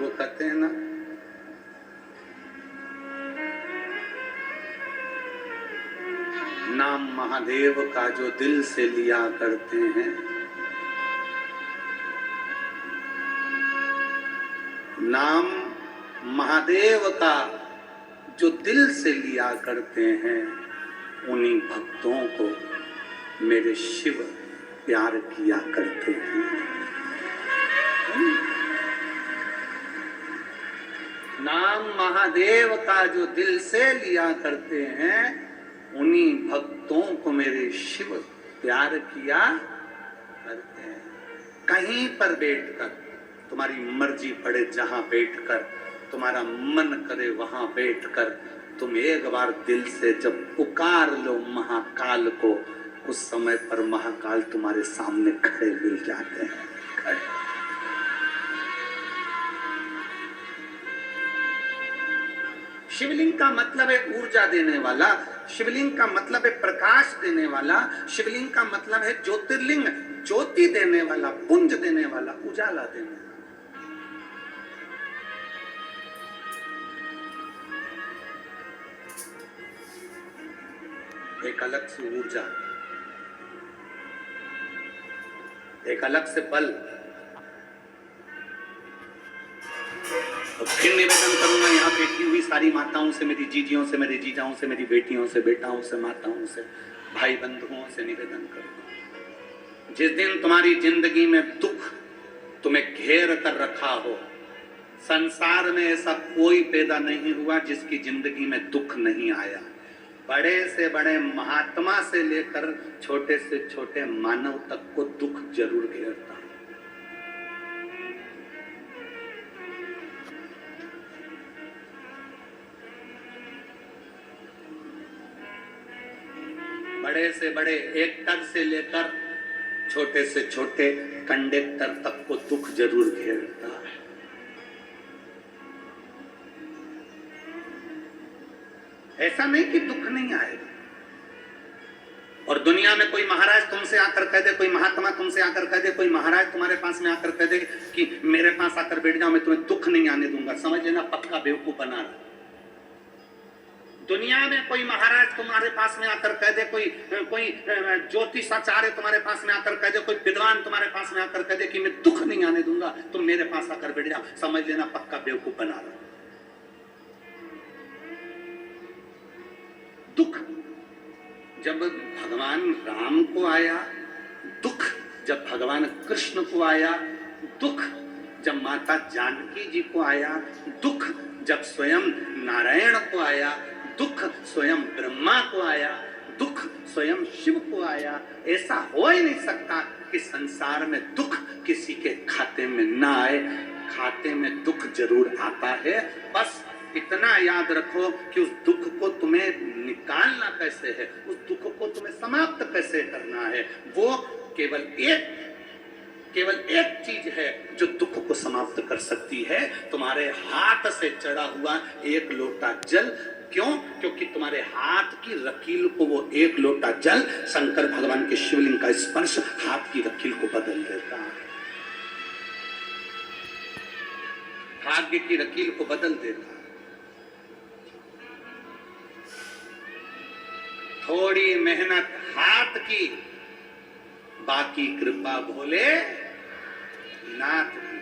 वो कहते हैं ना, नाम महादेव का जो दिल से लिया करते हैं, नाम महादेव का जो दिल से लिया करते हैं, उन्हीं भक्तों को मेरे शिव प्यार किया करते हैं। नाम महादेव का जो दिल से लिया करते हैं, उन्हीं भक्तों को मेरे शिव प्यार किया करते हैं। कहीं पर बैठकर, तुम्हारी मर्जी पड़े जहां बैठकर, तुम्हारा मन करे वहां बैठकर, तुम एक बार दिल से जब पुकार लो महाकाल को, उस समय पर महाकाल तुम्हारे सामने खड़े मिल जाते हैं। खड़े। शिवलिंग का मतलब है ऊर्जा देने वाला, शिवलिंग का मतलब है प्रकाश देने वाला, शिवलिंग का मतलब है ज्योतिर्लिंग, ज्योति देने वाला, पुंज देने वाला, उजाला देने वाला। एक अलग से ऊर्जा, एक अलग से बल। तो फिर निवेदन करूंगा यहाँ बैठी हुई सारी माताओं से, मेरी जीजियों से, मेरे जीजाओं से, मेरी बेटियों से, बेटाओं से, माताओं से, भाई बंधुओं से निवेदन करूंगा, जिस दिन तुम्हारी जिंदगी में दुख तुम्हें घेर कर रखा हो, संसार में ऐसा कोई पैदा नहीं हुआ जिसकी जिंदगी में दुख नहीं आया। बड़े से बड़े महात्मा से लेकर छोटे से छोटे मानव तक को दुख जरूर घेरता है। बड़े से बड़े एक्टर से लेकर छोटे से छोटे कंडक्टर तक को दुख जरूर घेरता है। ऐसा नहीं कि दुख नहीं आएगा। और दुनिया में कोई महाराज तुमसे आकर कह दे, कोई महात्मा तुमसे आकर कह दे, कोई महाराज तुम्हारे पास में आकर कह दे कि मेरे पास आकर बैठ जाओ, मैं तुम्हें दुख नहीं आने दूंगा, समझ लेना पक्का बेवकूफ बना रहा। दुनिया में कोई महाराज तुम्हारे पास में आकर कह दे, कोई ज्योतिषाचार्य तुम्हारे पास में आकर कह दे, कोई विद्वान तुम्हारे पास में आकर कह दे कि मैं दुख नहीं आने दूंगा, तुम मेरे पास आकर बैठ जाओ, समझ लेना पक्का बेवकूफ बना रहा। दुख जब भगवान राम को आया, दुख जब भगवान कृष्ण को आया, दुख जब माता जानकी जी को आया, दुख जब स्वयं नारायण को आया, दुख स्वयं ब्रह्मा को आया, दुख स्वयं शिव को आया। ऐसा हो ही नहीं सकता कि संसार में दुख किसी के खाते में ना आए। खाते में दुख जरूर आता है, बस इतना याद रखो कि उस दुख को तुम्हें निकालना कैसे है, उस दुख को तुम्हें समाप्त कैसे करना है। वो केवल एक चीज है जो दुख को समाप्त कर सकती है, तुम्हारे हाथ से चढ़ा हुआ एक लोटा जल। क्यों? क्योंकि तुम्हारे हाथ की रकील को वो एक लोटा जल, शंकर भगवान के शिवलिंग का स्पर्श हाथ की रकील को बदल देता है, भाग्य की रकील को बदल देता है। थोड़ी मेहनत हाथ की, बाकी कृपा भोले नाथ की।